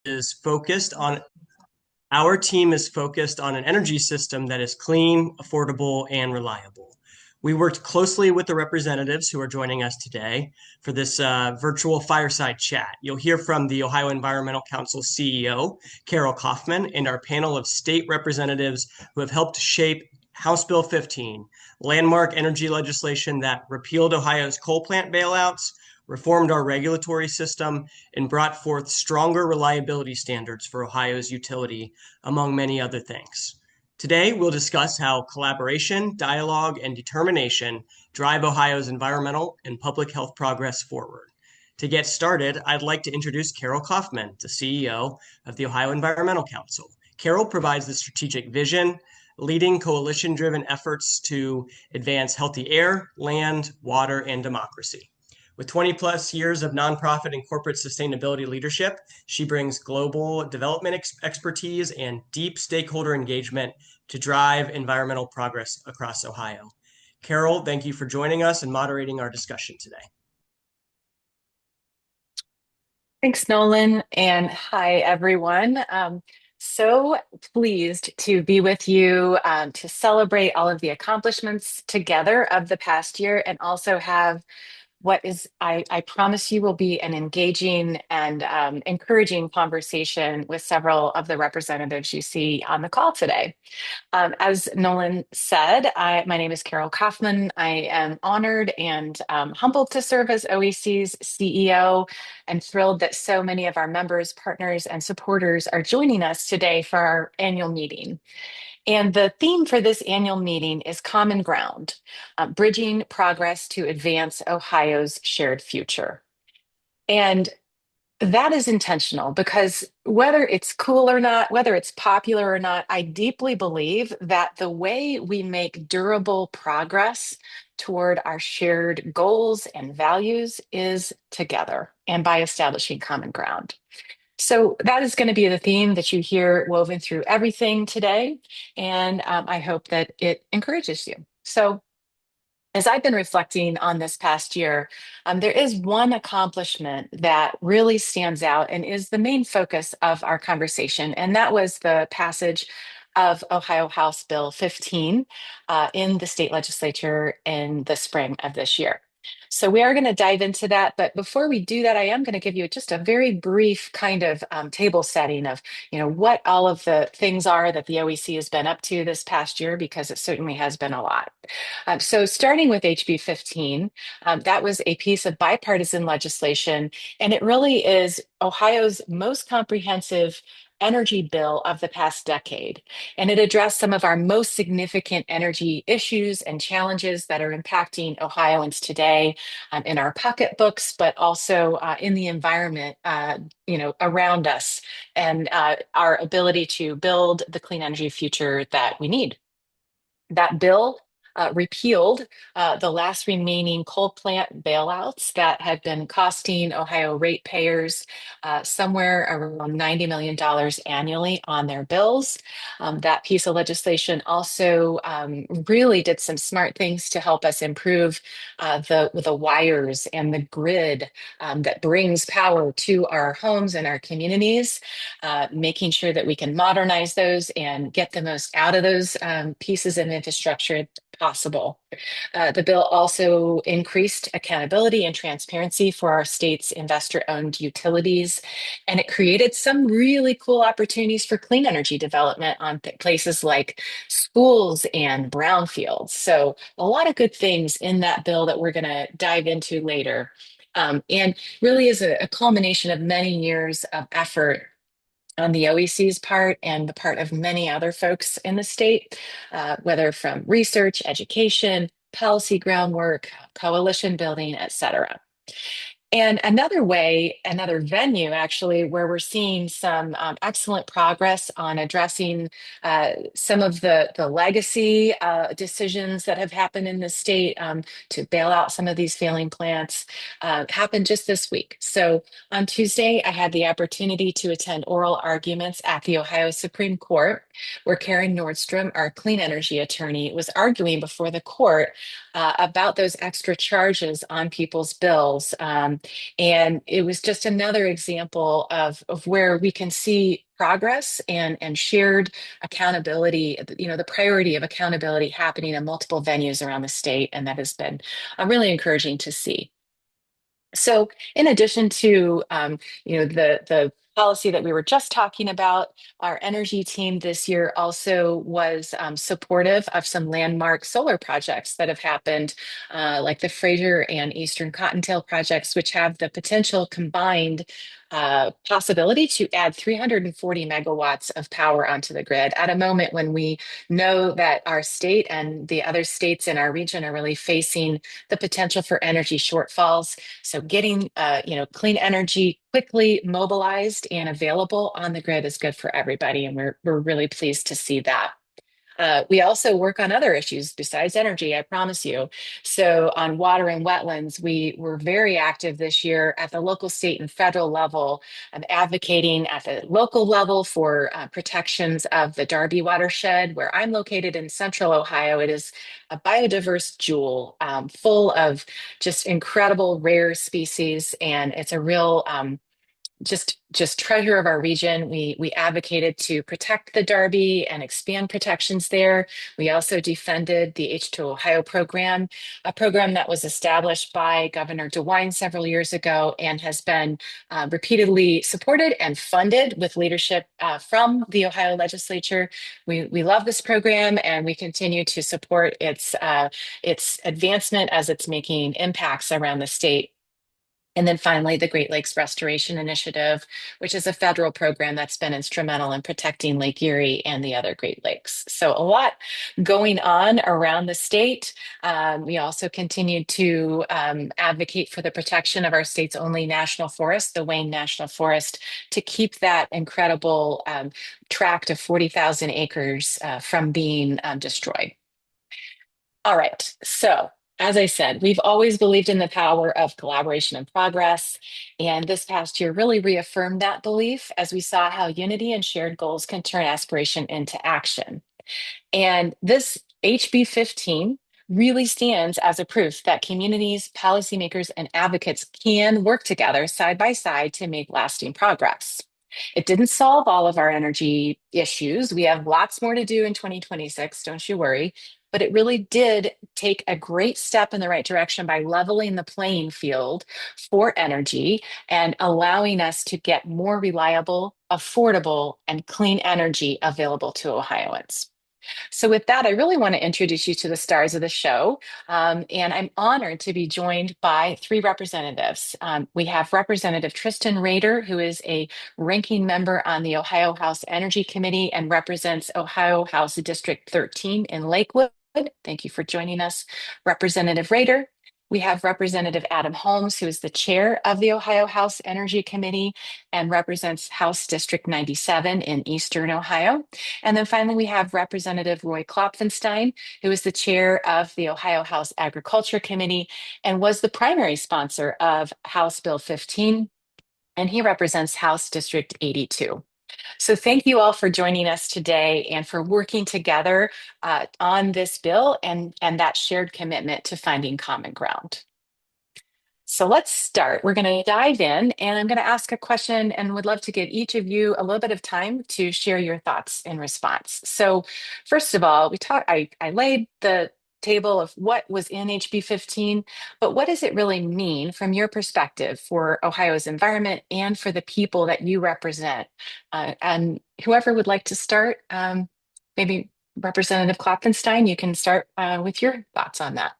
is focused on our team is focused on an energy system that is clean, affordable, and reliable. We worked closely with the representatives who are joining us today for this virtual fireside chat. You'll hear from the Ohio Environmental Council CEO, Carol Kauffman, and our panel of state representatives who have helped shape House Bill 15, landmark energy legislation that repealed Ohio's coal plant bailouts, reformed our regulatory system, and brought forth stronger reliability standards for Ohio's utility, among many other things. Today, we'll discuss how collaboration, dialogue, and determination drive Ohio's environmental and public health progress forward. To get started, I'd like to introduce Carol Kauffman, the CEO of the Ohio Environmental Council. Carol provides the strategic vision, leading coalition-driven efforts to advance healthy air, land, water, and democracy. With 20 plus years of nonprofit and corporate sustainability leadership, she brings global development expertise and deep stakeholder engagement to drive environmental progress across Ohio. Carol, thank you for joining us and moderating our discussion today. Thanks, Nolan, and hi, everyone. So pleased to be with you to celebrate all of the accomplishments together of the past year and also have what is, I promise you, will be an engaging and encouraging conversation with several of the representatives you see on the call today. As Nolan said, my name is Carol Kauffman. I am honored and humbled to serve as OEC's CEO and thrilled that so many of our members, partners, and supporters are joining us today for our annual meeting. And the theme for this annual meeting is Common Ground, Bridging Progress to Advance Ohio's Shared Future. And that is intentional because whether it's cool or not, whether it's popular or not, I deeply believe that the way we make durable progress toward our shared goals and values is together and by establishing common ground. So that is going to be the theme that you hear woven through everything today. And I hope that it encourages you. So as I've been reflecting on this past year, there is one accomplishment that really stands out and is the main focus of our conversation, and that was the passage of Ohio House Bill 15 in the state legislature in the spring of this year. So we are going to dive into that, but before we do that, I am going to give you just a very brief kind of table setting of, what all of the things are that the OEC has been up to this past year, because it certainly has been a lot. So starting with HB 15, that was a piece of bipartisan legislation, and it really is Ohio's most comprehensive energy bill of the past decade. And it addressed some of our most significant energy issues and challenges that are impacting Ohioans today in our pocketbooks, but also in the environment, around us, and our ability to build the clean energy future that we need. That bill repealed the last remaining coal plant bailouts that had been costing Ohio ratepayers somewhere around $90 million annually on their bills. That piece of legislation also really did some smart things to help us improve the wires and the grid that brings power to our homes and our communities, making sure that we can modernize those and get the most out of those pieces of infrastructure possible. The bill also increased accountability and transparency for our state's investor-owned utilities, and it created some really cool opportunities for clean energy development on places like schools and brownfields. So a lot of good things in that bill that we're going to dive into later. And really is a culmination of many years of effort on the OEC's part and the part of many other folks in the state, whether from research, education, policy groundwork, coalition building, et cetera. And another venue actually, where we're seeing some excellent progress on addressing some of the legacy decisions that have happened in the state to bail out some of these failing plants happened just this week. So on Tuesday, I had the opportunity to attend oral arguments at the Ohio Supreme Court, where Karen Nordstrom, our clean energy attorney, was arguing before the court about those extra charges on people's bills And it was just another example of where we can see progress and shared accountability, the priority of accountability happening in multiple venues around the state. And that has been really encouraging to see. So, in addition to the policy that we were just talking about, our energy team this year also was supportive of some landmark solar projects that have happened, like the Fraser and Eastern Cottontail projects, which have the potential combined possibility to add 340 megawatts of power onto the grid at a moment when we know that our state and the other states in our region are really facing the potential for energy shortfalls. So getting clean energy quickly mobilized and available on the grid is good for everybody, and we're really pleased to see that. We also work on other issues besides energy, I promise you. So, on water and wetlands, we were very active this year at the local, state, and federal level, advocating at the local level for protections of the Darby watershed, where I'm located in central Ohio. It is a biodiverse jewel, full of just incredible rare species, and it's a real just treasure of our region. We advocated to protect the Darby and expand protections there. We also defended the H2 Ohio program, a program that was established by Governor DeWine several years ago and has been repeatedly supported and funded with leadership from the Ohio legislature. We love this program, and we continue to support its advancement as it's making impacts around the state. And then finally, the Great Lakes Restoration Initiative, which is a federal program that's been instrumental in protecting Lake Erie and the other Great Lakes. So a lot going on around the state. We also continue to advocate for the protection of our state's only national forest, the Wayne National Forest, to keep that incredible tract of 40,000 acres from being destroyed. All right, so as I said, we've always believed in the power of collaboration and progress. And this past year really reaffirmed that belief as we saw how unity and shared goals can turn aspiration into action. And this HB 15 really stands as a proof that communities, policymakers, and advocates can work together side by side to make lasting progress. It didn't solve all of our energy issues. We have lots more to do in 2026, don't you worry. But it really did take a great step in the right direction by leveling the playing field for energy and allowing us to get more reliable, affordable, and clean energy available to Ohioans. So, with that, I really want to introduce you to the stars of the show. And I'm honored to be joined by three representatives. We have Representative Tristan Rader, who is a ranking member on the Ohio House Energy Committee and represents Ohio House District 13 in Lakewood. Thank you for joining us, Representative Rader. We have Representative Adam Holmes, who is the chair of the Ohio House Energy Committee and represents House District 97 in Eastern Ohio. And then finally, we have Representative Roy Klopfenstein, who is the chair of the Ohio House Agriculture Committee and was the primary sponsor of House Bill 15, and he represents House District 82. So thank you all for joining us today and for working together on this bill and that shared commitment to finding common ground. So let's start. We're going to dive in, and I'm going to ask a question and would love to give each of you a little bit of time to share your thoughts in response. So, first of all, I laid the table of what was in HB 15, but what does it really mean from your perspective for Ohio's environment and for the people that you represent? And whoever would like to start, maybe Representative Klopfenstein, you can start with your thoughts on that.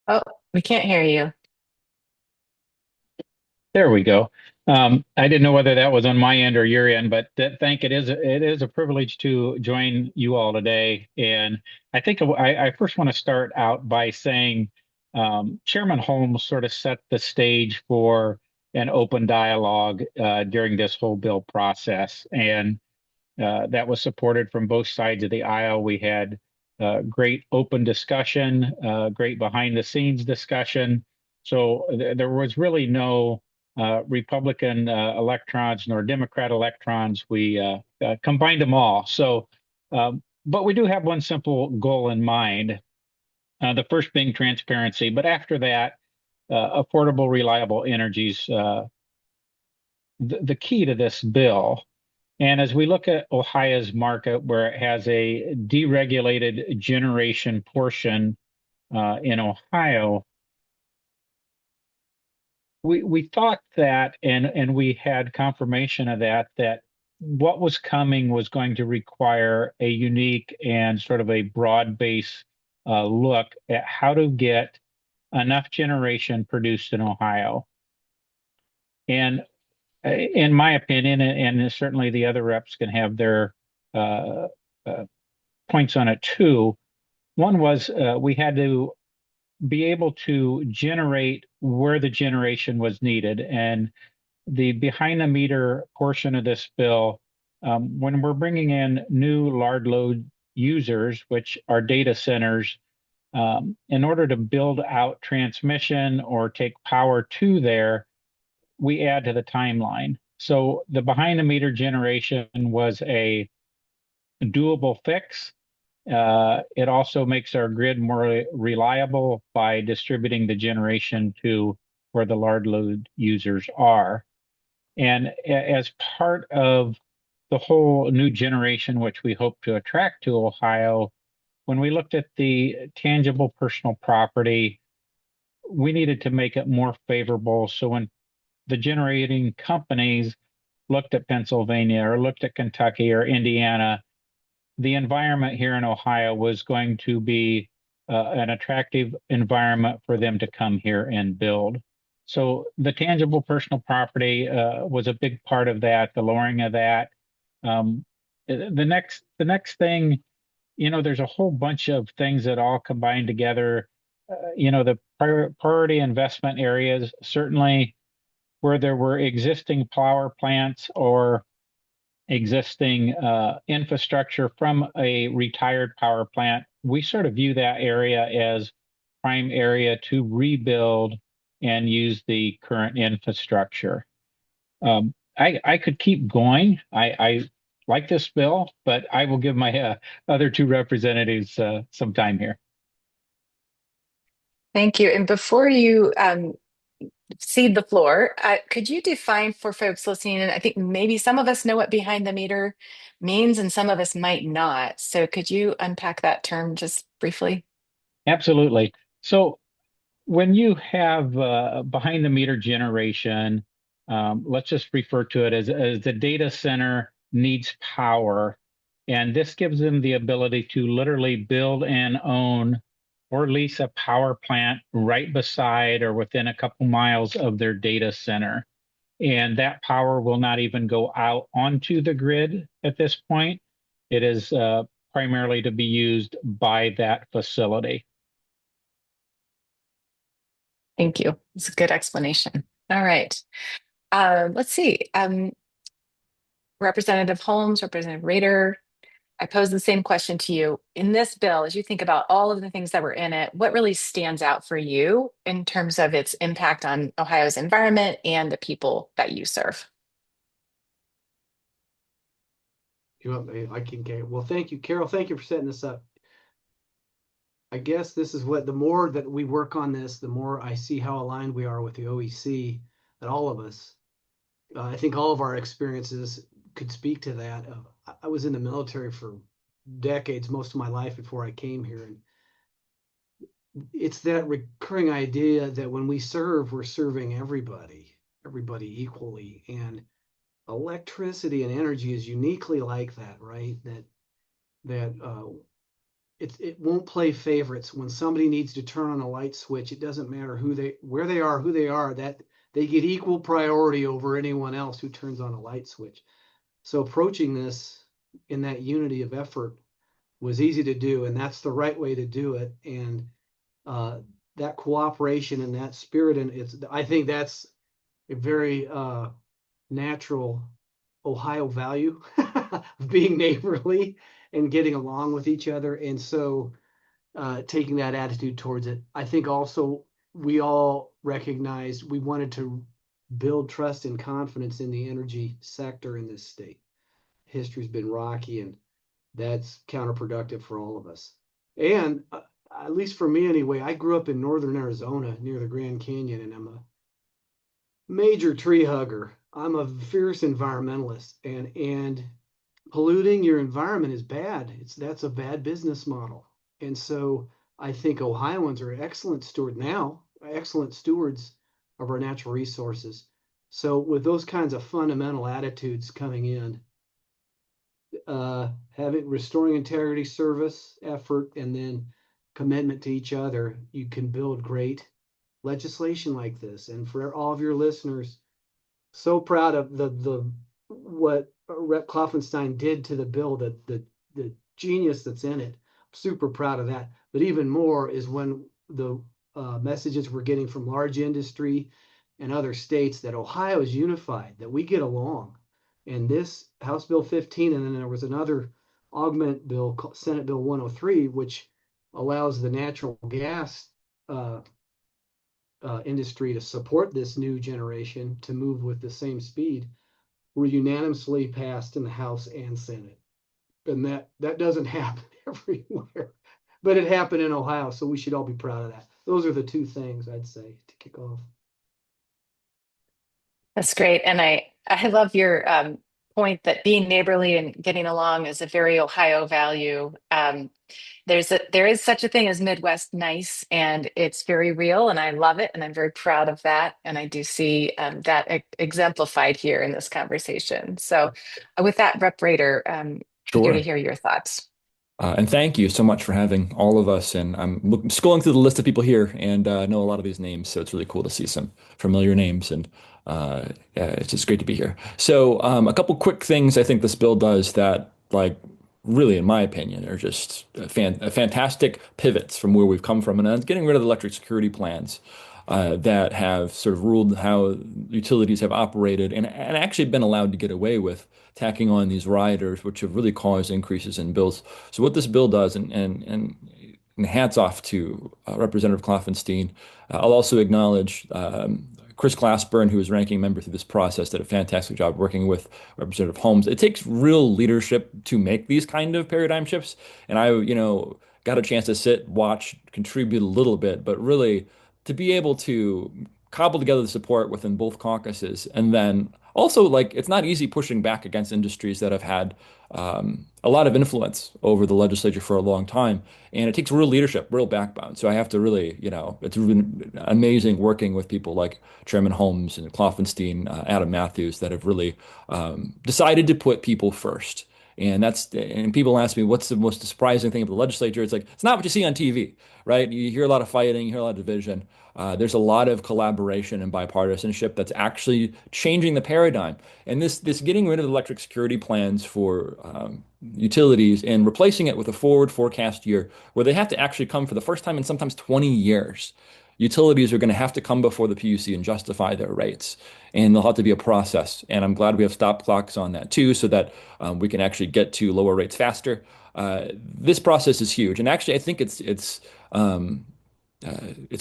Oh, we can't hear you. There we go. I didn't know whether that was on my end or your end, but it is a privilege to join you all today. And I think I first want to start out by saying Chairman Holmes sort of set the stage for an open dialogue during this whole bill process, and that was supported from both sides of the aisle. We had great open discussion, great behind the scenes discussion. So there was really no Republican electrons nor Democrat electrons. We combined them all. So, but we do have one simple goal in mind, The first being transparency, but after that, affordable, reliable energies, the key to this bill. And as we look at Ohio's market, where it has a deregulated generation portion in Ohio, we thought that, and we had confirmation of that, that what was coming was going to require a unique and sort of a broad base look at how to get enough generation produced in Ohio. And in my opinion, and certainly the other reps can have their uh, uh, points on it too. One was we had to be able to generate where the generation was needed. And the behind the meter portion of this bill, when we're bringing in new large load users, which are data centers, in order to build out transmission or take power to there, we add to the timeline. So the behind the meter generation was a doable fix. It also makes our grid more reliable by distributing the generation to where the large load users are. And as part of the whole new generation, which we hope to attract to Ohio, when we looked at the tangible personal property, we needed to make it more favorable. So when the generating companies looked at Pennsylvania or looked at Kentucky or Indiana, the environment here in Ohio was going to be an attractive environment for them to come here and build. So the tangible personal property was a big part of that, the lowering of that. The next thing, there's a whole bunch of things that all combine together. The priority investment areas, certainly where there were existing power plants or existing infrastructure from a retired power plant, we sort of view that area as prime area to rebuild and use the current infrastructure. I could keep going. I like this bill, but I will give my other two representatives some time here. Thank you. And before you cede the floor, could you define for folks listening? And I think maybe some of us know what behind the meter means, and some of us might not. So could you unpack that term just briefly? Absolutely. So when you have behind the meter generation, let's just refer to it as the data center needs power. And this gives them the ability to literally build and own or lease a power plant right beside or within a couple miles of their data center. And that power will not even go out onto the grid at this point. It is primarily to be used by that facility. Thank you. It's a good explanation. All right. Let's see. Representative Holmes, Representative Rader, I pose the same question to you. In this bill, as you think about all of the things that were in it, what really stands out for you in terms of its impact on Ohio's environment and the people that you serve? You want me? I can get. Well, thank you, Carol. Thank you for setting this up. I guess this is what the more that we work on this, the more I see how aligned we are with the OEC, that all of us, I think all of our experiences could speak to that. I was in the military for decades, most of my life before I came here. And it's that recurring idea that when we serve, we're serving everybody equally. And electricity and energy is uniquely like that, right? That it won't play favorites. When somebody needs to turn on a light switch, it doesn't matter where they are, who they are, that they get equal priority over anyone else who turns on a light switch. So approaching this in that unity of effort was easy to do, and that's the right way to do it. And that cooperation and that spirit, and I think that's a very natural Ohio value of being neighborly and getting along with each other. And so taking that attitude towards it, I think also we all recognized we wanted to build trust and confidence in the energy sector in this state. History's been rocky, and that's counterproductive for all of us. And at least for me anyway, I grew up in northern Arizona near the Grand Canyon, and I'm a major tree hugger. I'm a fierce environmentalist, and polluting your environment is bad. That's a bad business model. And so I think Ohioans are excellent stewards of our natural resources. So with those kinds of fundamental attitudes coming in, having restoring integrity, service, effort, and then commitment to each other, you can build great legislation like this. And for all of your listeners, so proud of the what Rep. Kloffenstein did to the bill, the genius that's in it. Super proud of that. But even more is when the messages we're getting from large industry and other states that Ohio is unified, that we get along. And this House Bill 15, and then there was another augment bill, Senate Bill 103, which allows the natural gas industry to support this new generation to move with the same speed, were unanimously passed in the House and Senate. And that doesn't happen everywhere, but it happened in Ohio, so we should all be proud of that. Those are the two things I'd say to kick off. That's great. And I love your point that being neighborly and getting along is a very Ohio value. There is such a thing as Midwest nice, and it's very real, and I love it, and I'm very proud of that. And I do see that exemplified here in this conversation. So, with that, Rep. Rader, eager to Sure. hear your thoughts. And thank you so much for having all of us. And I'm scrolling through the list of people here and know a lot of these names. So it's really cool to see some familiar names. And yeah, it's just great to be here. So a couple quick things I think this bill does that, like, really, in my opinion, are just fantastic pivots from where we've come from. And that's getting rid of the electric security plans that have sort of ruled how utilities have operated and actually been allowed to get away with tacking on these riders, which have really caused increases in bills. So what this bill does, and hats off to Representative Kloffenstein. I'll also acknowledge Chris Glassburn, who was ranking member through this process, did a fantastic job working with Representative Holmes. It takes real leadership to make these kind of paradigm shifts. And I, got a chance to sit, watch, contribute a little bit, but really to be able to cobble together the support within both caucuses and then also, like, it's not easy pushing back against industries that have had a lot of influence over the legislature for a long time. And it takes real leadership, real backbone. So I have to really, it's been amazing working with people like Chairman Holmes and Kloffenstein, Adam Matthews, that have really decided to put people first. And people ask me, what's the most surprising thing about the legislature? It's like, it's not what you see on TV, right? You hear a lot of fighting, you hear a lot of division. There's a lot of collaboration and bipartisanship that's actually changing the paradigm. And this getting rid of electric security plans for utilities and replacing it with a forward forecast year where they have to actually come for the first time in sometimes 20 years. Utilities are going to have to come before the PUC and justify their rates. And there'll have to be a process. And I'm glad we have stop clocks on that too, so that we can actually get to lower rates faster. This process is huge. And actually, I think it's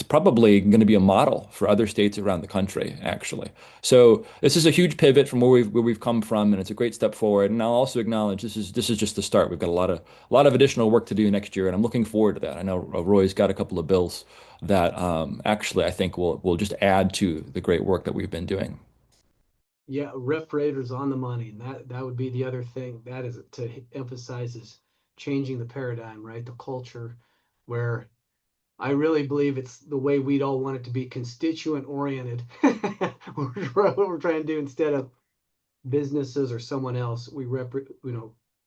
probably going to be a model for other states around the country, actually. So this is a huge pivot from where we've come from, and it's a great step forward. And I'll also acknowledge this is just the start. We've got a lot of additional work to do next year, and I'm looking forward to that. I know Roy's got a couple of bills that actually I think will just add to the great work that we've been doing. Yeah, Rep. Rader's on the money, and that would be the other thing that is to emphasize is changing the paradigm, right? The culture where I really believe it's the way we'd all want it to be, constituent oriented. What we're trying to do instead of businesses or someone else,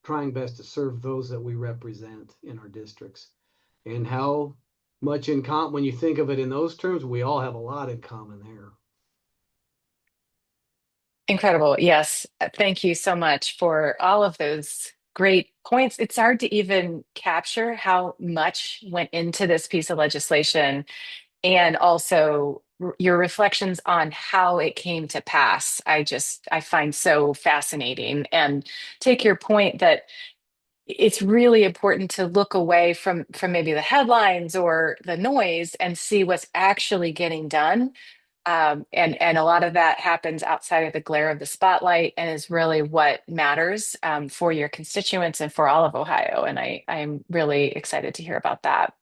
trying best to serve those that we represent in our districts. And how much in common, when you think of it in those terms, we all have a lot in common there. Incredible. Yes. Thank you so much for all of those great points. It's hard to even capture how much went into this piece of legislation and also your reflections on how it came to pass. I find so fascinating and take your point that it's really important to look away from maybe the headlines or the noise and see what's actually getting done And a lot of that happens outside of the glare of the spotlight and is really what matters for your constituents and for all of Ohio. And I'm really excited to hear about that.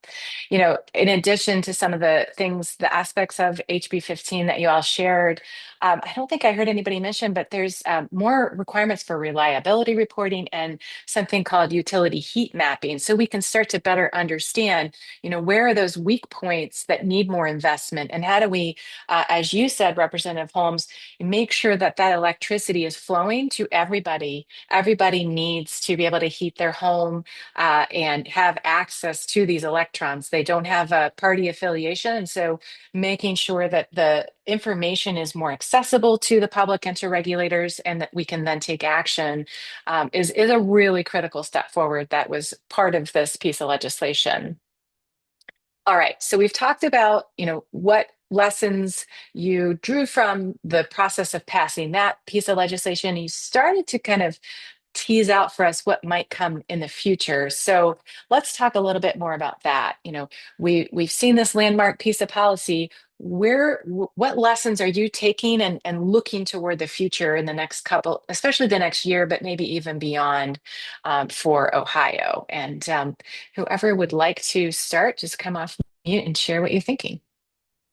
You know, in addition to some of the things, the aspects of HB 15 that you all shared, I don't think I heard anybody mention, but there's more requirements for reliability reporting and something called utility heat mapping. So we can start to better understand, you know, where are those weak points that need more investment, and how do we, as you said, Representative Holmes, make sure that that electricity is flowing to everybody. Everybody needs to be able to heat their home and have access to these electrons. They don't have a party affiliation. And so making sure that the information is more accessible to the public and to regulators, and that we can then take action is a really critical step forward that was part of this piece of legislation. All right, so we've talked about, you know, what lessons you drew from the process of passing that piece of legislation. You started to kind of tease out for us what might come in the future. So let's talk a little bit more about that. You know, we've seen this landmark piece of policy. What lessons are you taking and looking toward the future in the next couple, especially the next year, but maybe even beyond for Ohio? And whoever would like to start, just come off mute and share what you're thinking.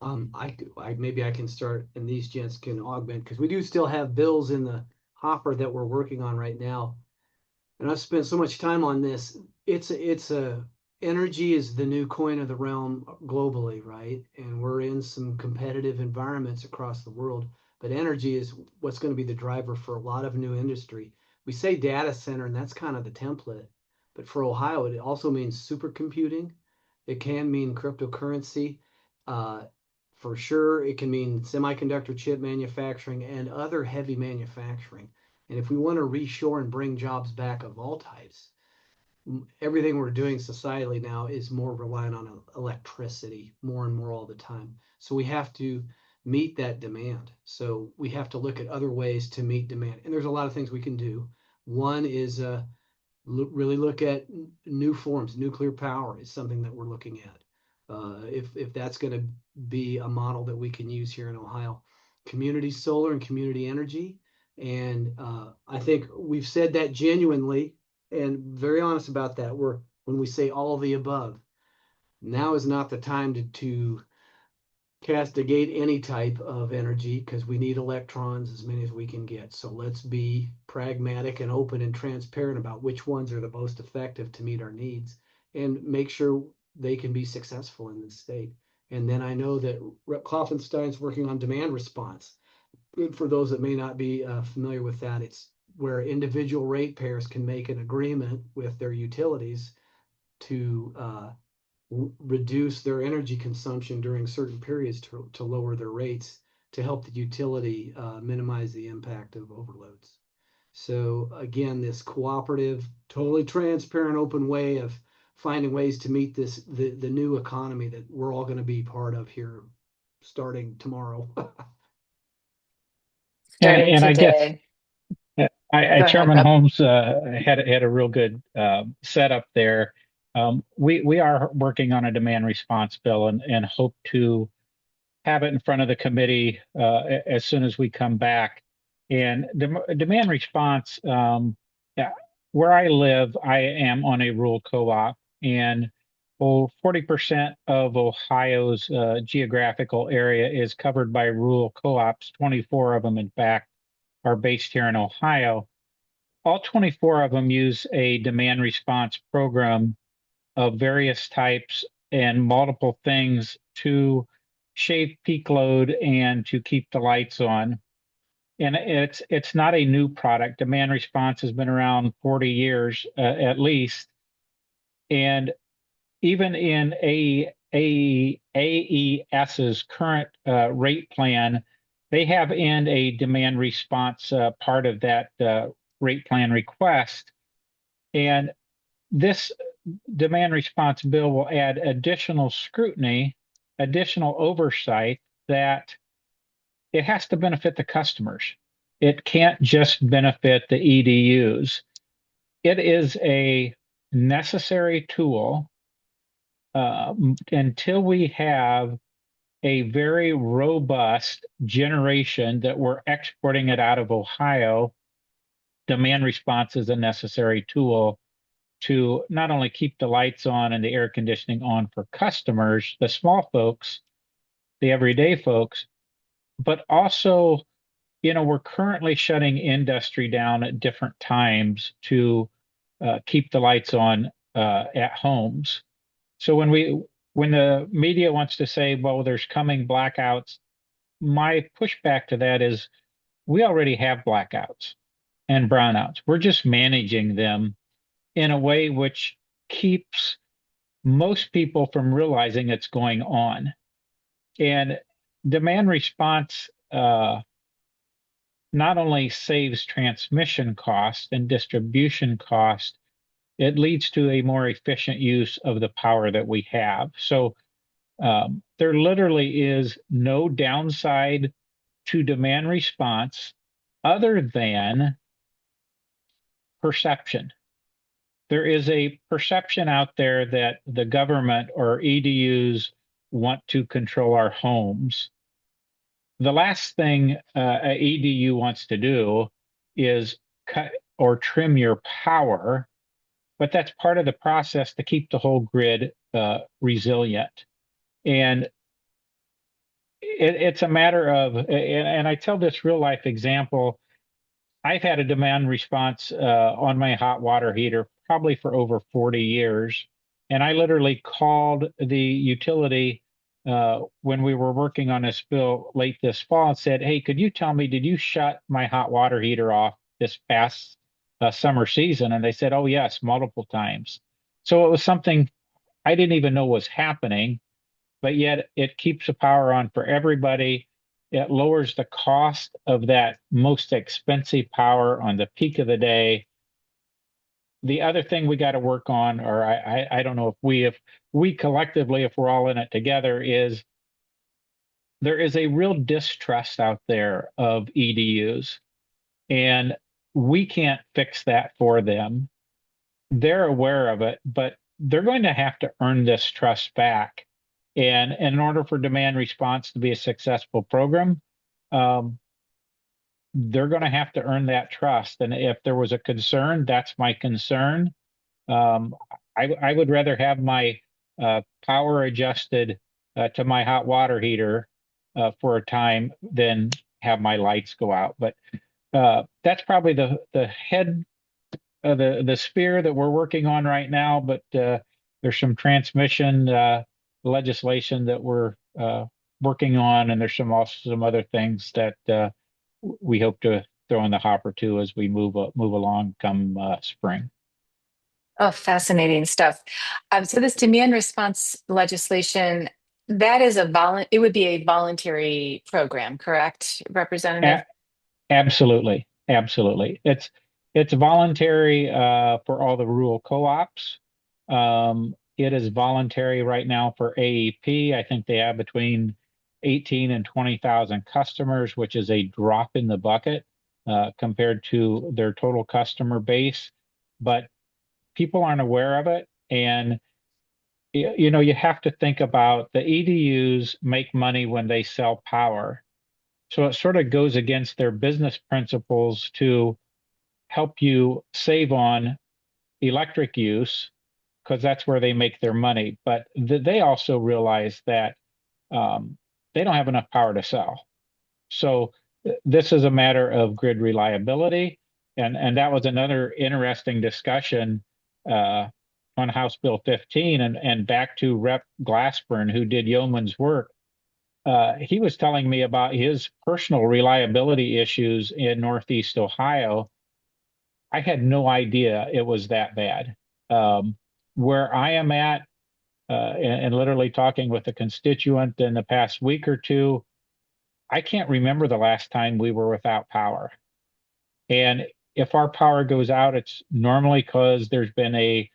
Maybe I can start, and these gents can augment, because we do still have bills in the hopper that we're working on right now. And I've spent so much time on this. It's a energy is the new coin of the realm globally, right? And we're in some competitive environments across the world, but energy is what's going to be the driver for a lot of new industry. We say data center, and that's kind of the template. But for Ohio, it also means supercomputing. It can mean cryptocurrency. Uh, for sure, it can mean semiconductor chip manufacturing and other heavy manufacturing. And if we want to reshore and bring jobs back of all types, everything we're doing societally now is more reliant on electricity more and more all the time. So we have to meet that demand. So we have to look at other ways to meet demand. And there's a lot of things we can do. One is really look at new forms. Nuclear power is something that we're looking at. If that's going to be a model that we can use here in Ohio. Community solar and community energy. And I think we've said that genuinely and very honest about that. When we say all of the above, now is not the time to castigate any type of energy, because we need electrons, as many as we can get. So let's be pragmatic and open and transparent about which ones are the most effective to meet our needs, and make sure they can be successful in this state. And then I know that Rep. Klopfenstein's working on demand response. For those that may not be familiar with that, it's where individual ratepayers can make an agreement with their utilities to reduce their energy consumption during certain periods to lower their rates, to help the utility minimize the impact of overloads. So again, this cooperative, totally transparent, open way of finding ways to meet the new economy that we're all going to be part of here starting tomorrow. Starting And I guess today. Go ahead, Chairman Rep. Holmes had a real good setup there. We are working on a demand response bill and hope to have it in front of the committee as soon as we come back. And demand response, yeah, where I live, I am on a rural co-op, and 40% of Ohio's geographical area is covered by rural co-ops. 24 of them, in fact, are based here in Ohio. All 24 of them use a demand response program of various types and multiple things to shave peak load and to keep the lights on. And it's not a new product. Demand response has been around 40 years at least. And even in AES's current rate plan, they have in a demand response part of that rate plan request. And this demand response bill will add additional scrutiny, additional oversight, that it has to benefit the customers. It can't just benefit the EDUs. It is a necessary tool until we have a very robust generation that we're exporting it out of Ohio. Demand response is a necessary tool to not only keep the lights on and the air conditioning on for customers, the small folks, the everyday folks, but also, we're currently shutting industry down at different times to keep the lights on at homes. So when the media wants to say, well, there's coming blackouts, my pushback to that is we already have blackouts and brownouts. We're just managing them in a way which keeps most people from realizing it's going on. And demand response not only saves transmission cost and distribution cost, it leads to a more efficient use of the power that we have. So there literally is no downside to demand response other than perception. There is a perception out there that the government or EDUs want to control our homes. The last thing a EDU wants to do is cut or trim your power, but that's part of the process to keep the whole grid resilient. And it's a matter of, and I tell this real life example. I've had a demand response on my hot water heater probably for over 40 years. And I literally called the utility when we were working on this bill late this fall and said, hey, could you tell me, did you shut my hot water heater off this past summer season? And they said, oh, yes, multiple times. So it was something I didn't even know was happening, but yet it keeps the power on for everybody. It lowers the cost of that most expensive power on the peak of the day. The other thing we got to work on, or I don't know if we collectively, if we're all in it together, is there is a real distrust out there of EDUs, and we can't fix that for them. They're aware of it, but they're going to have to earn this trust back. And in order for demand response to be a successful program, they're going to have to earn that trust. And if there was a concern, that's my concern. I would rather have my power adjusted to my hot water heater for a time than have my lights go out. But that's probably the head of the sphere that we're working on right now. But there's some transmission legislation that we're working on, and there's also some other things that we hope to throw in the hopper too as we move along come spring. Oh, fascinating stuff. So this demand response legislation, that is it would be a voluntary program, correct, Representative? A- Absolutely, absolutely. It's voluntary for all the rural co-ops. It is voluntary right now for AEP. I think they have between 18 and 20,000 customers, which is a drop in the bucket compared to their total customer base. But people aren't aware of it, and you have to think about the EDUs make money when they sell power. So it sort of goes against their business principles to help you save on electric use because that's where they make their money. But they also realize that they don't have enough power to sell. So this is a matter of grid reliability. And that was another interesting discussion on House Bill 15 and back to Rep. Glassburn, who did yeoman's work. He was telling me about his personal reliability issues in Northeast Ohio. I had no idea it was that bad. Where I am at, and literally talking with a constituent in the past week or two, I can't remember the last time we were without power. And if our power goes out, it's normally because there's been a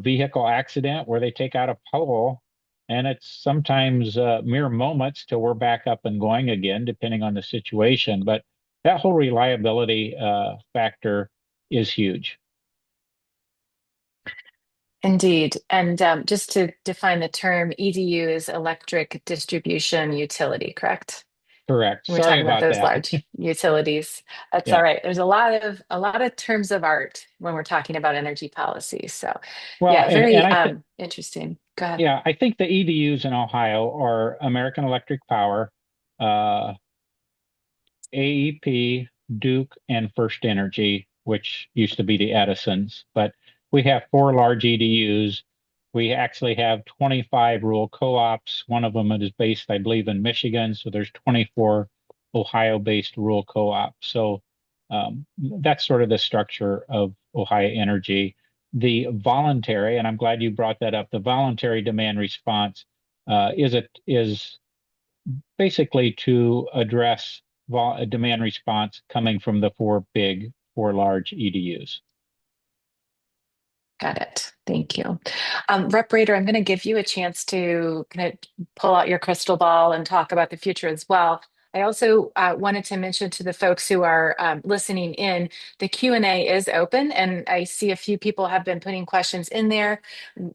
vehicle accident where they take out a pole, and it's sometimes mere moments till we're back up and going again, depending on the situation. But that whole reliability factor is huge. Indeed. And just to define the term, EDU is electric distribution utility, correct? Correct. We're Sorry talking about about those that. large utilities. That's all Yeah. right. There's a lot of terms of art when we're talking about energy policy. So Well, yeah, and very I think, interesting. Go ahead. yeah, I think the EDUs in Ohio are American Electric Power, uh, AEP, Duke, and First Energy, which used to be the Edisons. But we have four large EDUs. We actually have 25 rural co-ops. One of them is based, I believe, in Michigan. So there's 24 Ohio-based rural co-ops. So that's sort of the structure of Ohio Energy. The voluntary, and I'm glad you brought that up, the voluntary demand response is basically to address demand response coming from the four large EDUs. Got it. Thank you. Rep Rader, I'm going to give you a chance to kind of pull out your crystal ball and talk about the future as well. I also wanted to mention to the folks who are listening in, the Q&A is open, and I see a few people have been putting questions in there.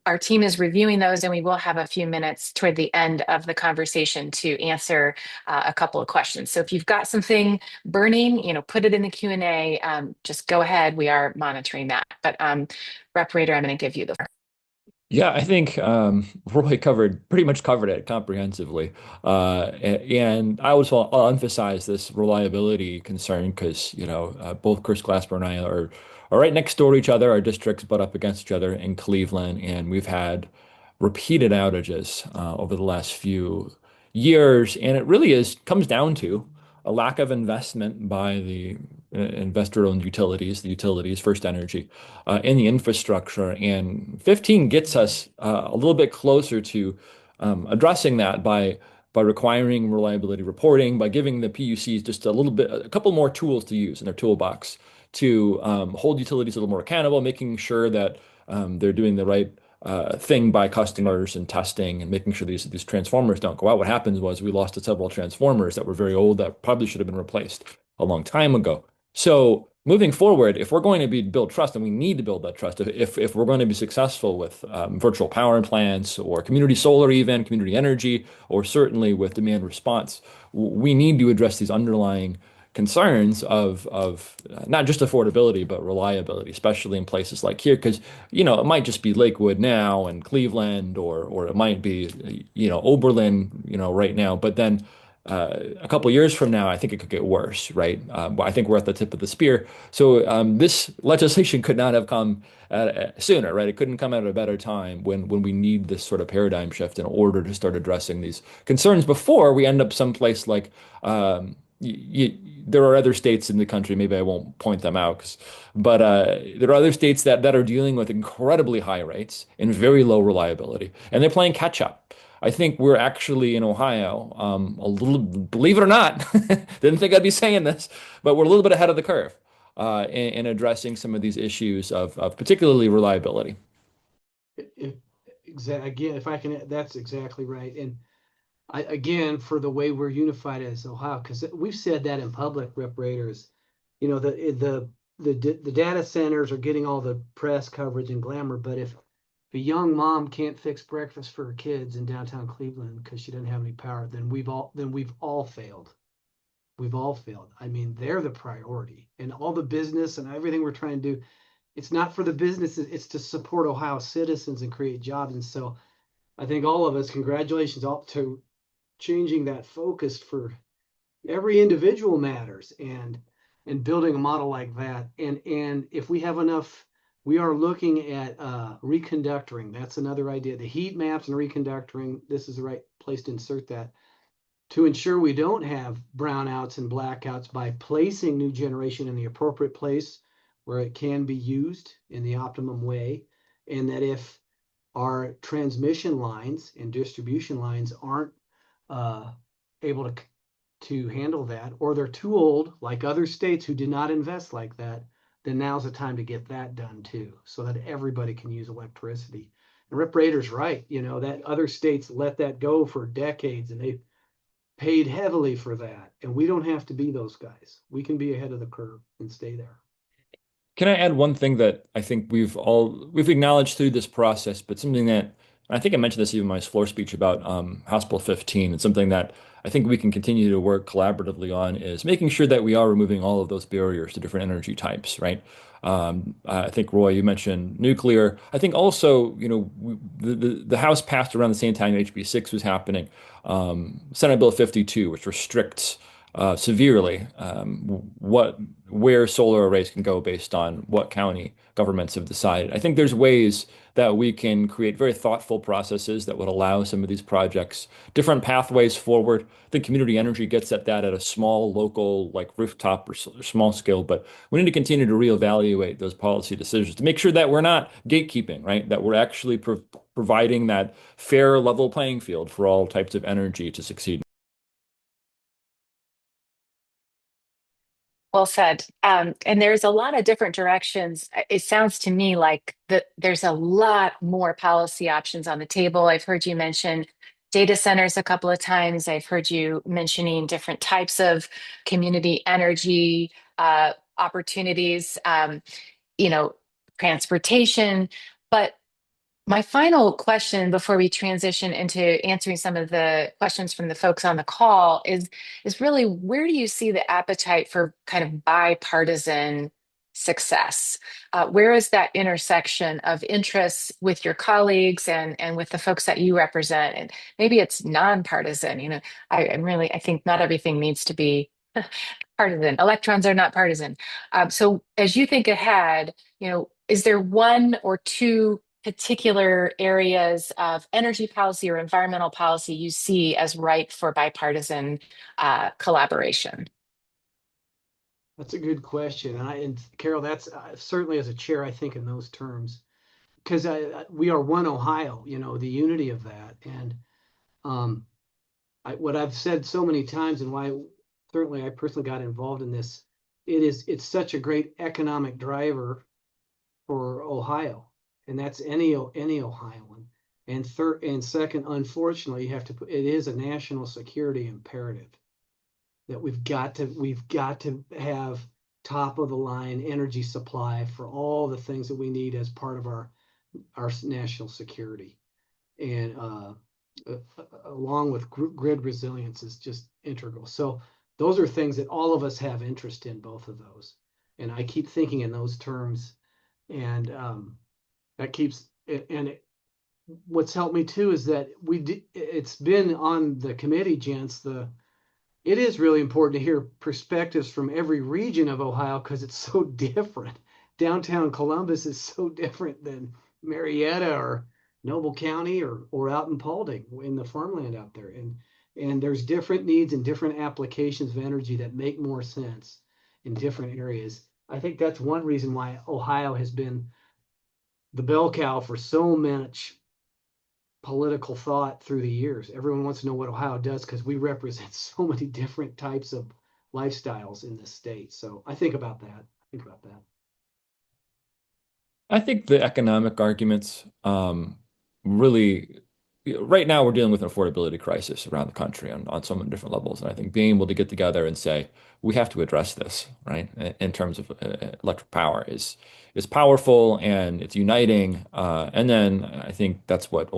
Our team is reviewing those, and we will have a few minutes toward the end of the conversation to answer a couple of questions. So if you've got something burning, put it in the Q&A. Just go ahead. We are monitoring that. But Rep Rader, I'm going to give you the floor. Yeah, I think Roy pretty much covered it comprehensively. And I always I'll emphasize this reliability concern because, both Chris Glasper and I are right next door to each other. Our districts butt up against each other in Cleveland, and we've had repeated outages over the last few years. And it really comes down to a lack of investment by the investor-owned utilities, the utilities, First Energy, in the infrastructure. And 15 gets us a little bit closer to addressing that by requiring reliability reporting, by giving the PUCs just a couple more tools to use in their toolbox to hold utilities a little more accountable, making sure that they're doing the right thing by customers and testing and making sure these transformers don't go out. What happens was we lost several transformers that were very old that probably should have been replaced a long time ago. So moving forward, if we're going to build trust, and we need to build that trust, if we're going to be successful with virtual power plants or community solar, even community energy, or certainly with demand response, we need to address these underlying concerns of not just affordability but reliability, especially in places like here, because it might just be Lakewood now and Cleveland, or it might be Oberlin right now, but then a couple years from now, I think it could get worse, right? I think we're at the tip of the spear. So this legislation could not have come sooner, right? It couldn't come at a better time when we need this sort of paradigm shift in order to start addressing these concerns before we end up someplace like there are other states in the country, maybe I won't point them out, but there are other states that are dealing with incredibly high rates and very low reliability, and they're playing catch up. I think we're actually in Ohio, a little, believe it or not, didn't think I'd be saying this, but we're a little bit ahead of the curve in addressing some of these issues of particularly reliability. Again, if I can, that's exactly right. And again, for the way we're unified as Ohio, because we've said that in public, Rep Raiders, the data centers are getting all the press coverage and glamour, but if a young mom can't fix breakfast for her kids in downtown Cleveland because she doesn't have any power, then we've all failed. We've all failed. I mean, they're the priority, and all the business and everything we're trying to do, it's not for the businesses, it's to support Ohio citizens and create jobs. And so I think all of us, congratulations all to changing that focus for every individual matters, and building a model like that. And if we have enough, we are looking at reconductoring. That's another idea. The heat maps and reconductoring, this is the right place to insert that, to ensure we don't have brownouts and blackouts by placing new generation in the appropriate place where it can be used in the optimum way. And that if our transmission lines and distribution lines aren't able to handle that, or they're too old, like other states who did not invest like that, then now's the time to get that done too, so that everybody can use electricity. And Rip Rader's right, that other states let that go for decades, and they paid heavily for that. And we don't have to be those guys. We can be ahead of the curve and stay there. Can I add one thing that I think we've acknowledged through this process, but something that I think I mentioned this even in my floor speech about House Bill 15, and something that I think we can continue to work collaboratively on is making sure that we are removing all of those barriers to different energy types, right? I think Roy, you mentioned nuclear. I think also, the House passed around the same time HB6 was happening, Senate Bill 52, which restricts severely where solar arrays can go based on what county governments have decided. I think there's ways that we can create very thoughtful processes that would allow some of these projects different pathways forward. I think community energy gets at that at a small local, like rooftop or small scale, but we need to continue to reevaluate those policy decisions to make sure that we're not gatekeeping, right? That we're actually providing that fair level playing field for all types of energy to succeed. Well said. And there's a lot of different directions. It sounds to me like there's a lot more policy options on the table. I've heard you mention data centers a couple of times. I've heard you mentioning different types of community energy opportunities, you know, transportation. But my final question before we transition into answering some of the questions from the folks on the call is really where do you see the appetite for kind of bipartisan success? Where is that intersection of interests with your colleagues and with the folks that you represent? And maybe it's nonpartisan. I think not everything needs to be partisan. Electrons are not partisan. So as you think ahead, is there one or two particular areas of energy policy or environmental policy you see as ripe for bipartisan collaboration? That's a good question. And Carol, that's certainly as a chair, I think in those terms, because we are one Ohio, the unity of that. And um, what I've said so many times and why certainly I personally got involved in this, it's such a great economic driver for Ohio, and that's any Ohioan. And third and second, unfortunately, it is a national security imperative that we've got to have top of the line energy supply for all the things that we need as part of our national security. And along with grid resilience is just integral. So those are things that all of us have interest in, both of those. And I keep thinking in those terms, and that keeps it. And what's helped me too is that it's been on the committee, gents. It is really important to hear perspectives from every region of Ohio because it's so different. Downtown Columbus is so different than Marietta or Noble County or out in Paulding in the farmland out there. And there's different needs and different applications of energy that make more sense in different areas. I think that's one reason why Ohio has been the bell cow for so much political thought through the years. Everyone wants to know what Ohio does because we represent so many different types of lifestyles in this state. So I think about that. I think about that. I think the economic arguments really, right now we're dealing with an affordability crisis around the country on so many different levels. And I think being able to get together and say, we have to address this, right? In terms of electric power is powerful and it's uniting. And then I think that's what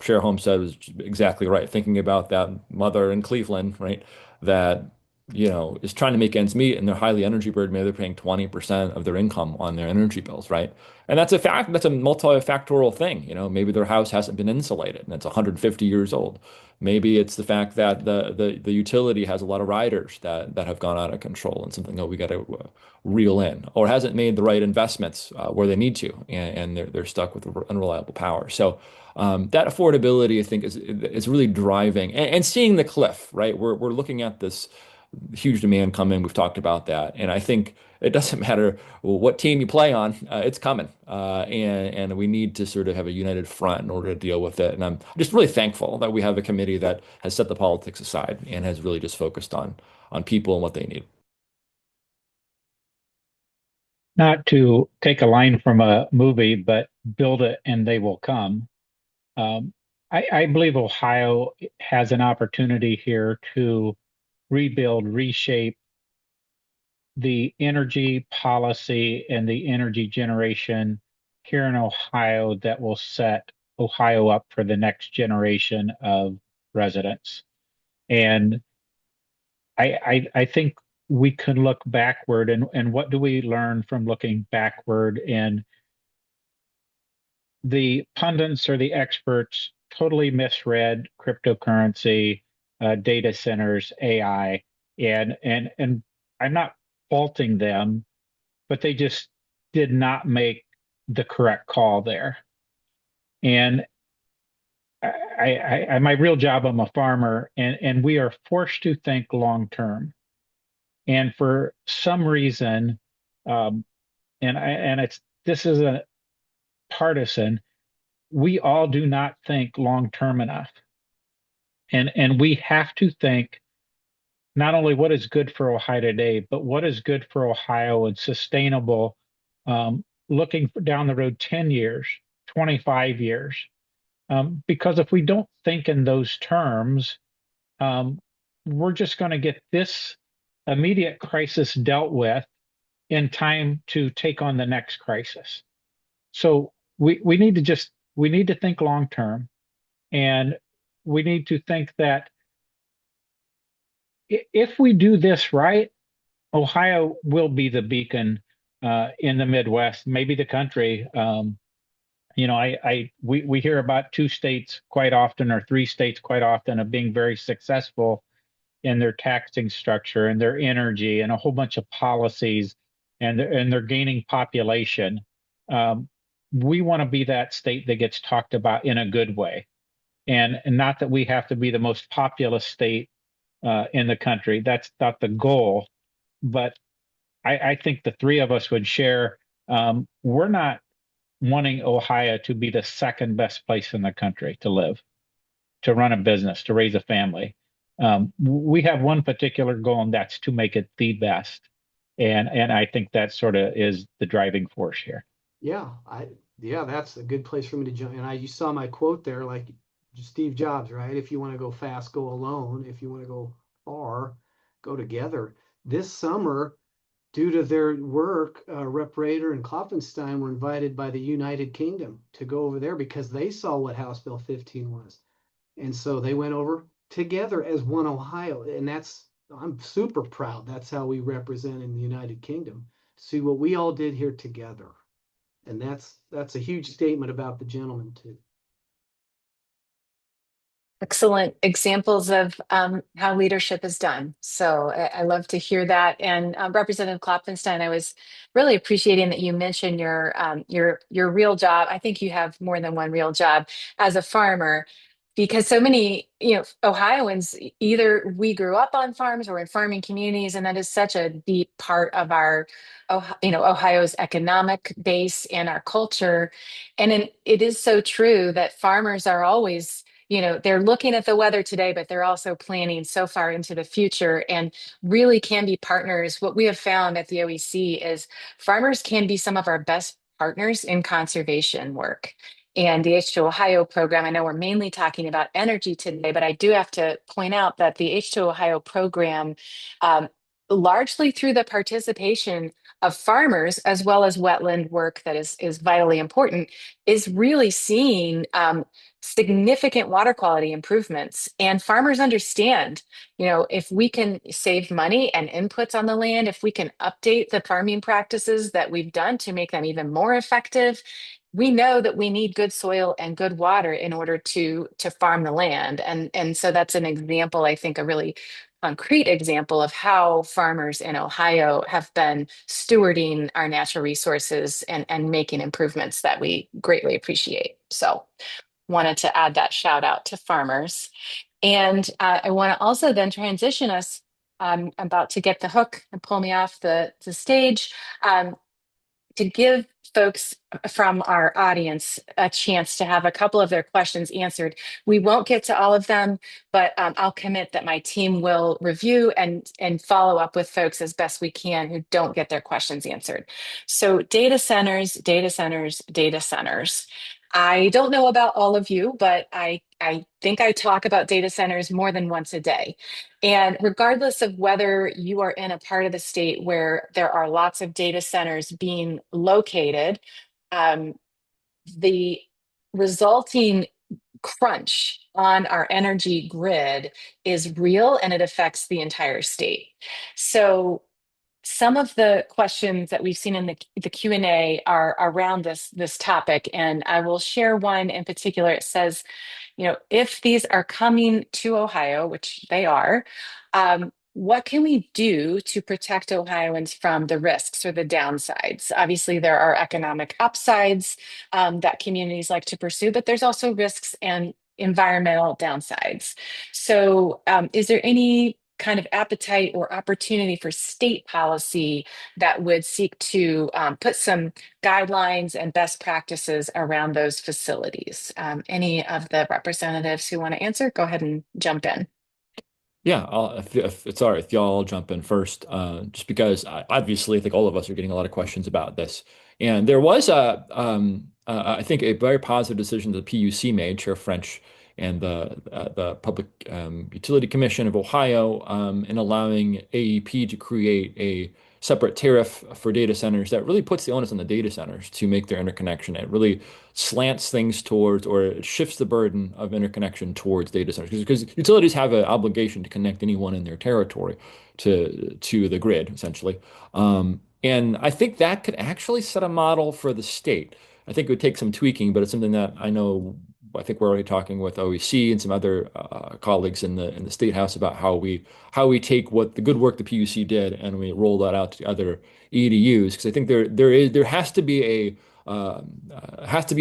Chair Holmes said was exactly right. Thinking about that mother in Cleveland, right? That is trying to make ends meet and they're highly energy burdened. Maybe they're paying 20% of their income on their energy bills, right? And that's a fact, that's a multifactorial thing. Maybe their house hasn't been insulated and it's 150 years old. Maybe it's the fact that the utility has a lot of riders that have gone out of control and something that we got to reel in, or hasn't made the right investments where they need to, and they're stuck with unreliable power. So that affordability, I think, is really driving and seeing the cliff, right? We're looking at this huge demand come in. We've talked about that. And I think it doesn't matter what team you play on, it's coming. And we need to sort of have a united front in order to deal with it. And I'm just really thankful that we have a committee that has set the politics aside and has really just focused on people and what they need. Not to take a line from a movie, but build it and they will come. Um, I believe Ohio has an opportunity here to rebuild, reshape the energy policy and the energy generation here in Ohio that will set Ohio up for the next generation of residents. And I think we can look backward, and what do we learn from looking backward? And the pundits or the experts totally misread cryptocurrency, data centers, AI, and I'm not faulting them, but they just did not make the correct call there. And my real job, I'm a farmer, and we are forced to think long term. And for some reason, um, and it's this isn't partisan, we all do not think long term enough. And we have to think not only what is good for Ohio today, but what is good for Ohio and sustainable, looking down the road 10 years, 25 years. Because if we don't think in those terms, we're just going to get this immediate crisis dealt with in time to take on the next crisis. So we need to think long term, and we need to think that if we do this right, Ohio will be the beacon in the Midwest, maybe the country. We hear about two states quite often, or three states quite often, of being very successful in their taxing structure and their energy and a whole bunch of policies, and they're gaining population. We want to be that state that gets talked about in a good way, and not that we have to be the most populous state in the country. That's not the goal, but I think the three of us would share. We're not wanting Ohio to be the second best place in the country to live, to run a business, to raise a family. We have one particular goal, and that's to make it the best. And I think that sort of is the driving force here. Yeah, that's a good place for me to jump. And you saw my quote there, like Steve Jobs, right? If you want to go fast, go alone. If you want to go far, go together. This summer, due to their work, Rep. Rader and Klopfenstein were invited by the United Kingdom to go over there because they saw what House Bill 15 was. And so they went over together as one Ohio. And I'm super proud. That's how we represent in the United Kingdom. See what we all did here together. And that's a huge statement about the gentleman too. Excellent examples of how leadership is done. So I love to hear that. And Representative Klopfenstein, I was really appreciating that you mentioned your real job. I think you have more than one real job as a farmer, because so many Ohioans, either we grew up on farms or in farming communities, and that is such a deep part of our Ohio's economic base and our culture. And it is so true that farmers are always, they're looking at the weather today, but they're also planning so far into the future and really can be partners. What we have found at the OEC is farmers can be some of our best partners in conservation work. And the H2 Ohio program, I know we're mainly talking about energy today, but I do have to point out that the H2 Ohio program, largely through the participation of farmers, as well as wetland work that is vitally important, is really seeing significant water quality improvements. And farmers understand, if we can save money and inputs on the land, if we can update the farming practices that we've done to make them even more effective, we know that we need good soil and good water in order to farm the land. And so that's an example, I think, a really concrete example of how farmers in Ohio have been stewarding our natural resources and making improvements that we greatly appreciate. So wanted to add that shout out to farmers. And I want to also then transition us. I'm about to get the hook and pull me off the stage. To give folks from our audience a chance to have a couple of their questions answered. We won't get to all of them, but I'll commit that my team will review and follow up with folks as best we can who don't get their questions answered. So data centers, data centers, data centers. I don't know about all of you, but I think I talk about data centers more than once a day. And regardless of whether you are in a part of the state where there are lots of data centers being located, um, the resulting crunch on our energy grid is real and it affects the entire state. So some of the questions that we've seen in the Q&A are around this topic, and I will share one in particular. It says, if these are coming to Ohio, which they are, what can we do to protect Ohioans from the risks or the downsides? Obviously, there are economic upsides that communities like to pursue, but there's also risks and environmental downsides. So, is there any kind of appetite or opportunity for state policy that would seek to put some guidelines and best practices around those facilities? Any of the representatives who want to answer, go ahead and jump in. Yeah, if it's all right, if y'all jump in first, just because obviously I think all of us are getting a lot of questions about this. And there was I think a very positive decision that the PUC made, Chair French and the Public Utility Commission of Ohio, in allowing AEP to create a separate tariff for data centers that really puts the onus on the data centers to make their interconnection. It really slants things towards, or it shifts the burden of interconnection towards data centers, because utilities have an obligation to connect anyone in their territory to the grid, essentially. And I think that could actually set a model for the state. I think it would take some tweaking, but it's something that I think we're already talking with OEC and some other colleagues in the State House about how we take what the good work the PUC did and we roll that out to other EDUs, because I think there has to be a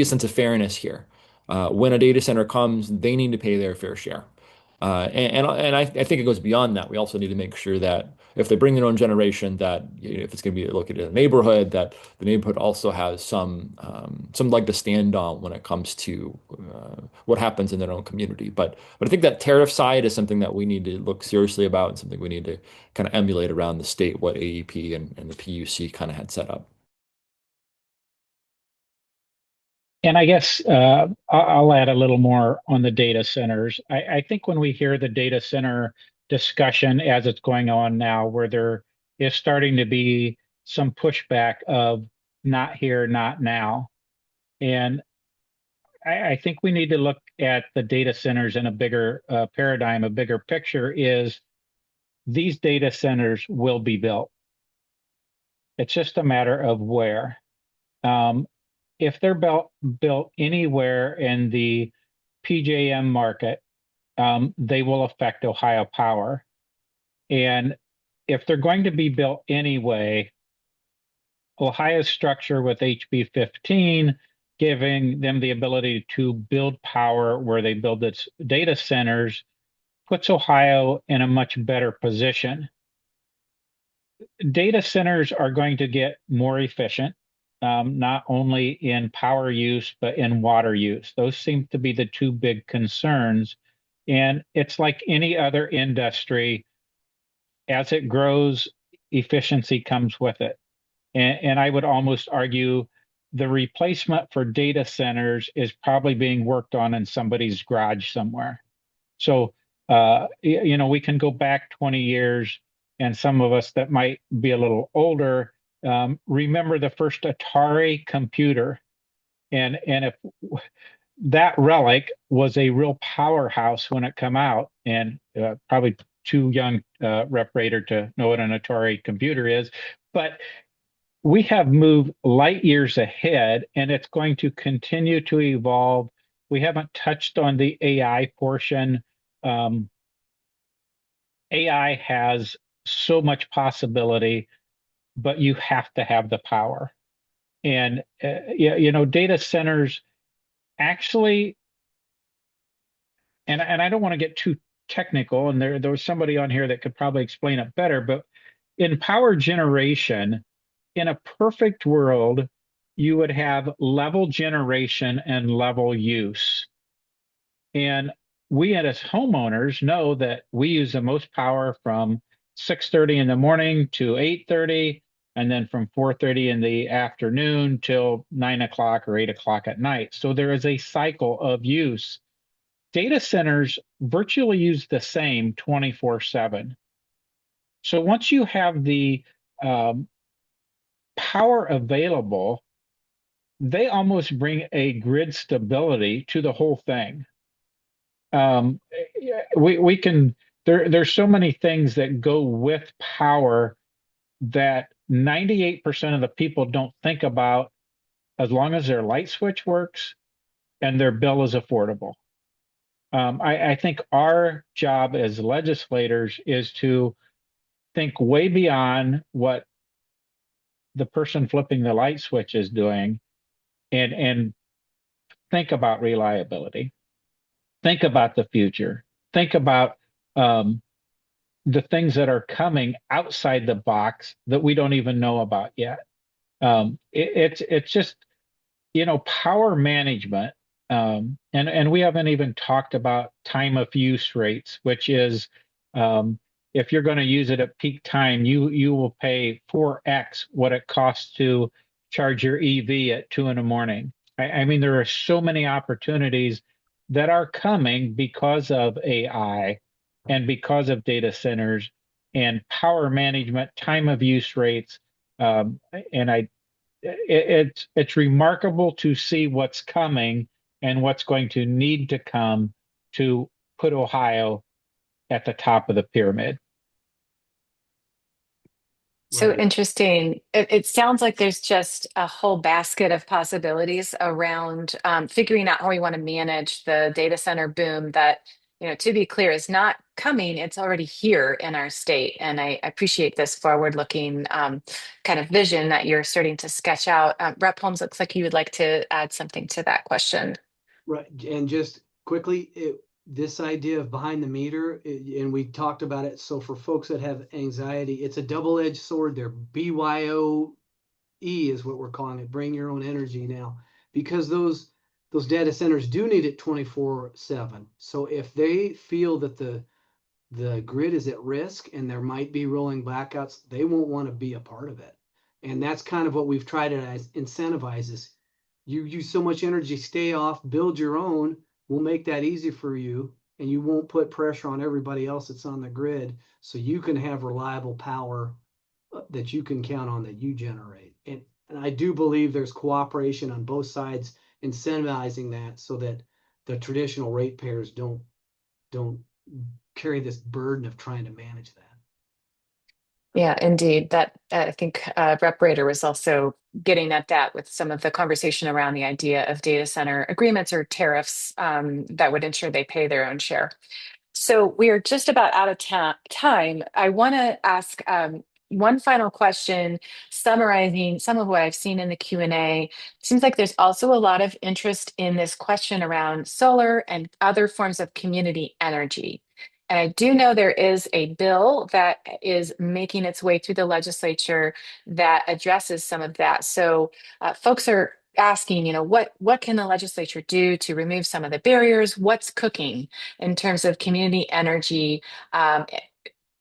sense of fairness here. When a data center comes, they need to pay their fair share. And I think it goes beyond that. We also need to make sure that if they bring their own generation, that if it's going to be located in a neighborhood, that the neighborhood also has some leg to stand on when it comes to what happens in their own community. But I think that tariff side is something that we need to look seriously about, and something we need to kind of emulate around the state, what AEP and the PUC kind of had set up. And I guess I'll add a little more on the data centers. I think when we hear the data center discussion as it's going on now, where there is starting to be some pushback of not here, not now. And I think we need to look at the data centers in a bigger paradigm, a bigger picture is these data centers will be built. It's just a matter of where. If they're built anywhere in the PJM market, they will affect Ohio Power. And if they're going to be built anyway, Ohio's structure with HB 15 giving them the ability to build power where they build its data centers puts Ohio in a much better position. Data centers are going to get more efficient, not only in power use, but in water use. Those seem to be the two big concerns. And it's like any other industry, as it grows, efficiency comes with it. And I would almost argue the replacement for data centers is probably being worked on in somebody's garage somewhere. So, we can go back 20 years, and some of us that might be a little older remember the first Atari computer. And if that relic was a real powerhouse when it come out, and probably too young, Rep Rader, to know what an Atari computer is, but we have moved light years ahead, and it's going to continue to evolve. We haven't touched on the AI portion. AI has so much possibility, but you have to have the power. And data centers actually, and I don't want to get too technical, and there was somebody on here that could probably explain it better, but in power generation, in a perfect world, you would have level generation and level use. And we as homeowners know that we use the most power from 6:30 in the morning to 8:30, and then from 4:30 in the afternoon till 9 o'clock or 8 o'clock at night. So there is a cycle of use. Data centers virtually use the same 24/7. So once you have the um, power available, they almost bring a grid stability to the whole thing. Um, we can there's so many things that go with power that 98% of the people don't think about as long as their light switch works and their bill is affordable. I think our job as legislators is to think way beyond what the person flipping the light switch is doing and think about reliability, think about the future, think about um, the things that are coming outside the box that we don't even know about yet. It's just power management, and we haven't even talked about time of use rates, which is if you're going to use it at peak time, you will pay 4x what it costs to charge your EV at 2 in the morning. I mean, there are so many opportunities that are coming because of AI and because of data centers and power management, time of use rates. And it's remarkable to see what's coming and what's going to need to come to put Ohio at the top of the pyramid. So Right. interesting. It sounds like there's just a whole basket of possibilities around figuring out how we want to manage the data center boom that, to be clear, is not coming. It's already here in our state. And I appreciate this forward-looking kind of vision that you're starting to sketch out. Rep. Holmes, looks like you would like to add something to that question. Right. And just quickly, this idea of behind the meter, and we talked about it. So for folks that have anxiety, it's a double-edged sword there. BYOE is what we're calling it. Bring your own energy now, because those data centers do need it 24/7. So if they feel that the grid is at risk and there might be rolling blackouts, they won't want to be a part of it. And that's kind of what we've tried to incentivize is you use so much energy, stay off, build your own. We'll make that easy for you, and you won't put pressure on everybody else that's on the grid, so you can have reliable power that you can count on, that you generate. And I do believe there's cooperation on both sides incentivizing that, so that the traditional ratepayers don't carry this burden of trying to manage that. Yeah, indeed. That I think Rep. Rader was also getting at that with some of the conversation around the idea of data center agreements or tariffs that would ensure they pay their own share. So we are just about out of time. I want to ask one final question, summarizing some of what I've seen in the Q&A. It seems like there's also a lot of interest in this question around solar and other forms of community energy. And I do know there is a bill that is making its way through the legislature that addresses some of that. So folks are asking, what can the legislature do to remove some of the barriers? What's cooking in terms of community energy?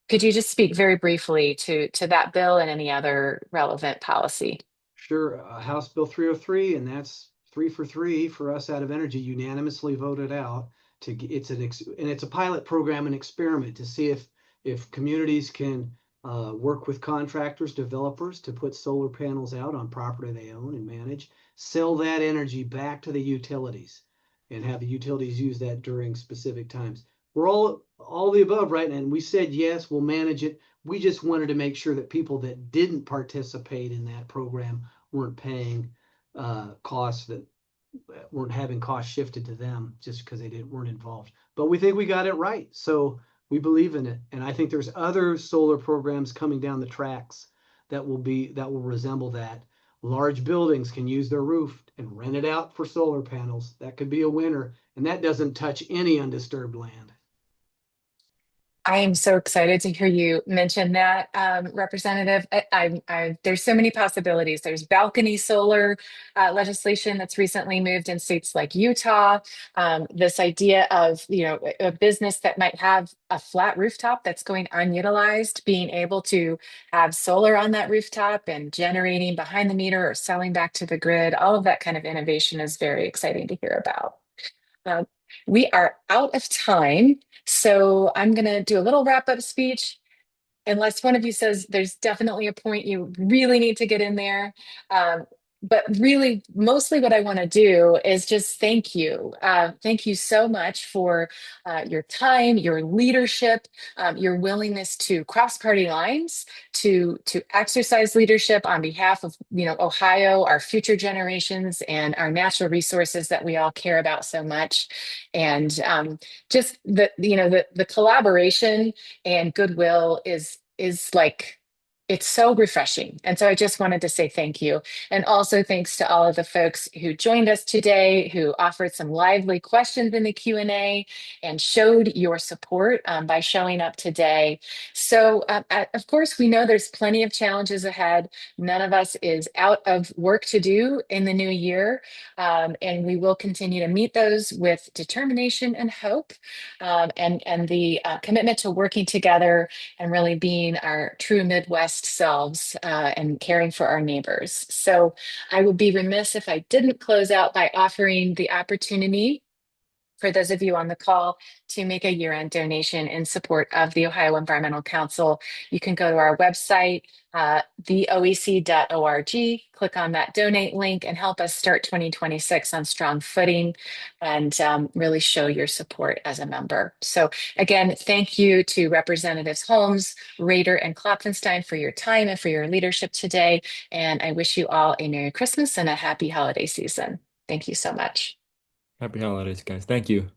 Could you just speak very briefly to that bill and any other relevant policy? Sure. House Bill 303, and that's 3 for us out of energy, unanimously voted out. It's a pilot program, an experiment to see if communities can work with contractors, developers to put solar panels out on property they own and manage, sell that energy back to the utilities, and have the utilities use that during specific times. We're all the above, right? And we said yes, we'll manage it. We just wanted to make sure that people that didn't participate in that program weren't paying costs, that weren't having costs shifted to them just because they weren't involved. But we think we got it right, so we believe in it. And I think there's other solar programs coming down the tracks that will resemble that. Large buildings can use their roof and rent it out for solar panels. That could be a winner, and that doesn't touch any undisturbed land. I am so excited to hear you mention that, Representative. There's so many possibilities. There's balcony solar legislation that's recently moved in states like Utah. This idea of, a business that might have a flat rooftop that's going unutilized, being able to have solar on that rooftop and generating behind the meter or selling back to the grid. All of that kind of innovation is very exciting to hear about. Um, we are out of time, so I'm going to do a little wrap up speech. Unless one of you says there's definitely a point you really need to get in there. Um, but really, mostly what I want to do is just thank you. Thank you so much for your time, your leadership, your willingness to cross party lines, to exercise leadership on behalf of Ohio, our future generations, and our natural resources that we all care about so much. And just the collaboration and goodwill is like it's so refreshing. And so I just wanted to say thank you. And also thanks to all of the folks who joined us today, who offered some lively questions in the Q&A and showed your support by showing up today. So of course, we know there's plenty of challenges ahead. None of us is out of work to do in the new year. And we will continue to meet those with determination and hope, and the commitment to working together and really being our true Midwest selves, and caring for our neighbors. So I would be remiss if I didn't close out by offering the opportunity for those of you on the call to make a year-end donation in support of the Ohio Environmental Council. You can go to our website, theoec.org, click on that donate link and help us start 2026 on strong footing, and really show your support as a member. So again, thank you to Representatives Holmes, Rader, and Klopfenstein for your time and for your leadership today. And I wish you all a Merry Christmas and a happy holiday season. Thank you so much. Happy holidays, guys. Thank you.